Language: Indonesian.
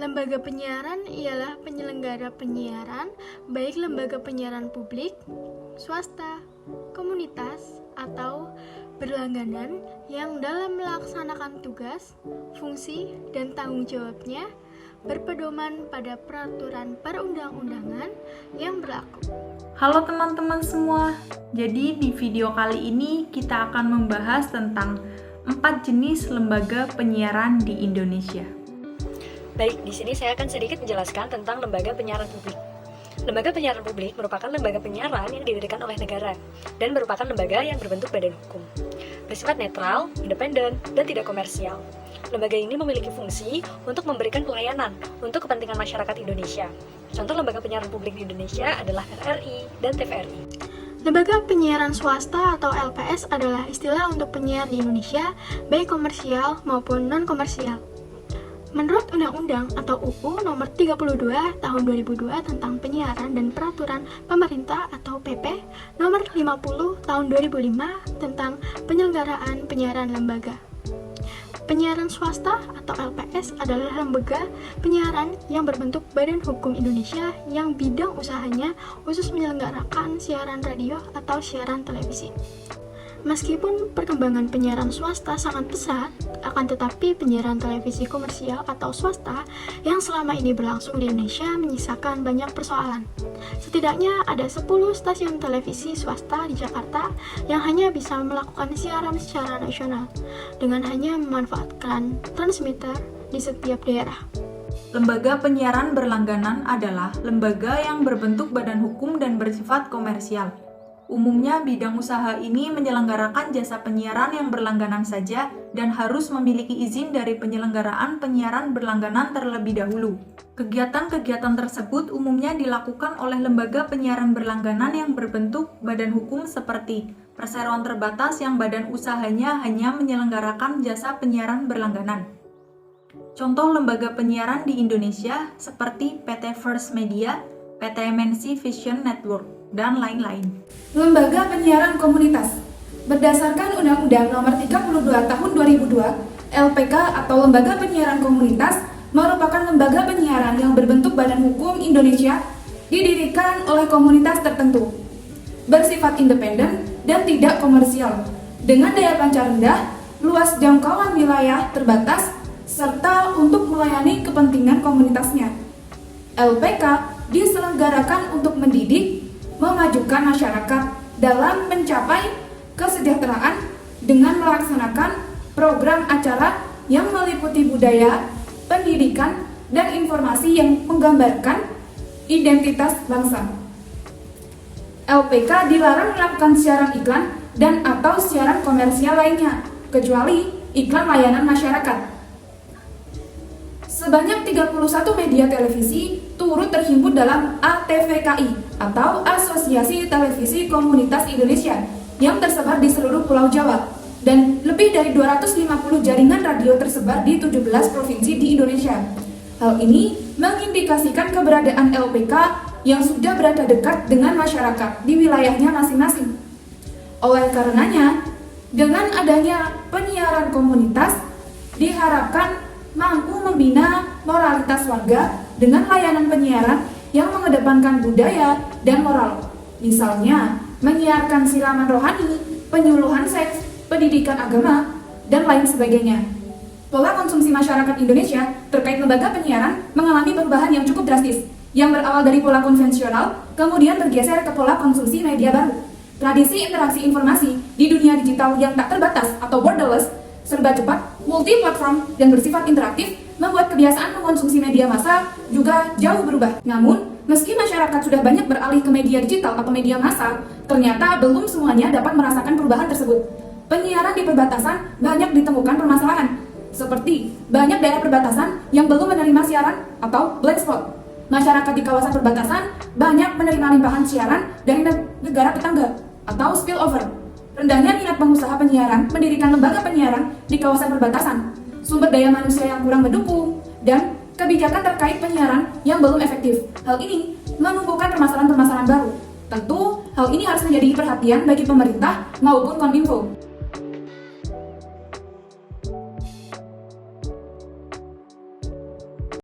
Lembaga penyiaran ialah penyelenggara penyiaran, baik lembaga penyiaran publik, swasta, komunitas, atau berlangganan yang dalam melaksanakan tugas, fungsi, dan tanggung jawabnya berpedoman pada peraturan perundang-undangan yang berlaku. Halo teman-teman semua, jadi di video kali ini kita akan membahas tentang 4 jenis lembaga penyiaran di Indonesia. Baik, di sini saya akan sedikit menjelaskan tentang lembaga penyiaran publik. Lembaga penyiaran publik merupakan lembaga penyiaran yang didirikan oleh negara dan merupakan lembaga yang berbentuk badan hukum. Bersifat netral, independen, dan tidak komersial. Lembaga ini memiliki fungsi untuk memberikan pelayanan untuk kepentingan masyarakat Indonesia. Contoh lembaga penyiaran publik di Indonesia adalah RRI dan TVRI. Lembaga penyiaran swasta atau LPS adalah istilah untuk penyiar di Indonesia, baik komersial maupun non-komersial. Menurut Undang-Undang atau UU Nomor 32 Tahun 2002 tentang Penyiaran dan Peraturan Pemerintah atau PP Nomor 50 Tahun 2005 tentang Penyelenggaraan Penyiaran Lembaga. Penyiaran swasta atau LPS adalah lembaga penyiaran yang berbentuk Badan Hukum Indonesia yang bidang usahanya khusus menyelenggarakan siaran radio atau siaran televisi. Meskipun perkembangan penyiaran swasta sangat pesat, akan tetapi penyiaran televisi komersial atau swasta yang selama ini berlangsung di Indonesia menyisakan banyak persoalan. Setidaknya ada 10 stasiun televisi swasta di Jakarta yang hanya bisa melakukan siaran secara nasional dengan hanya memanfaatkan transmitter di setiap daerah. Lembaga penyiaran berlangganan adalah lembaga yang berbentuk badan hukum dan bersifat komersial. Umumnya bidang usaha ini menyelenggarakan jasa penyiaran yang berlangganan saja dan harus memiliki izin dari penyelenggaraan penyiaran berlangganan terlebih dahulu. Kegiatan-kegiatan tersebut umumnya dilakukan oleh lembaga penyiaran berlangganan yang berbentuk badan hukum seperti perseroan terbatas yang badan usahanya hanya menyelenggarakan jasa penyiaran berlangganan. Contoh lembaga penyiaran di Indonesia seperti PT First Media, PT MNC Vision Network, dan lain-lain. Lembaga penyiaran komunitas. Berdasarkan Undang-Undang Nomor 32 Tahun 2002, LPK atau Lembaga Penyiaran Komunitas merupakan lembaga penyiaran yang berbentuk badan hukum Indonesia didirikan oleh komunitas tertentu, bersifat independen dan tidak komersial, dengan daya pancar rendah, luas jangkauan wilayah terbatas, serta untuk melayani kepentingan komunitasnya. LPK diselenggarakan untuk mendidik, memajukan masyarakat dalam mencapai kesejahteraan dengan melaksanakan program acara yang meliputi budaya, pendidikan, dan informasi yang menggambarkan identitas bangsa. LPK dilarang melakukan siaran iklan dan atau siaran komersial lainnya, kecuali iklan layanan masyarakat. Sebanyak 31 media televisi turut terhimpun dalam ATVKI atau Asosiasi Televisi Komunitas Indonesia yang tersebar di seluruh Pulau Jawa dan lebih dari 250 jaringan radio tersebar di 17 provinsi di Indonesia. Hal ini mengindikasikan keberadaan LPK yang sudah berada dekat dengan masyarakat di wilayahnya masing-masing. Oleh karenanya, dengan adanya penyiaran komunitas diharapkan mampu membina moralitas warga dengan layanan penyiaran yang mengedepankan budaya dan moral. Misalnya, menyiarkan siraman rohani, penyuluhan seks, pendidikan agama, dan lain sebagainya. Pola konsumsi masyarakat Indonesia terkait lembaga penyiaran mengalami perubahan yang cukup drastis, yang berawal dari pola konvensional, kemudian bergeser ke pola konsumsi media baru. Tradisi interaksi informasi di dunia digital yang tak terbatas atau borderless, serba cepat, multi-platform, dan bersifat interaktif membuat kebiasaan mengkonsumsi media massa juga jauh berubah. Namun, meski masyarakat sudah banyak beralih ke media digital atau media massa, ternyata belum semuanya dapat merasakan perubahan tersebut. Penyiaran di perbatasan banyak ditemukan permasalahan, seperti banyak daerah perbatasan yang belum menerima siaran atau blind spot. Masyarakat di kawasan perbatasan banyak menerima limpahan siaran dari negara tetangga atau spillover. Rendahnya minat pengusaha penyiaran mendirikan lembaga penyiaran di kawasan perbatasan, sumber daya manusia yang kurang mendukung, dan kebijakan terkait penyiaran yang belum efektif. Hal ini menumbuhkan permasalahan-permasalahan baru. Tentu, hal ini harus menjadi perhatian bagi pemerintah maupun Kominfo.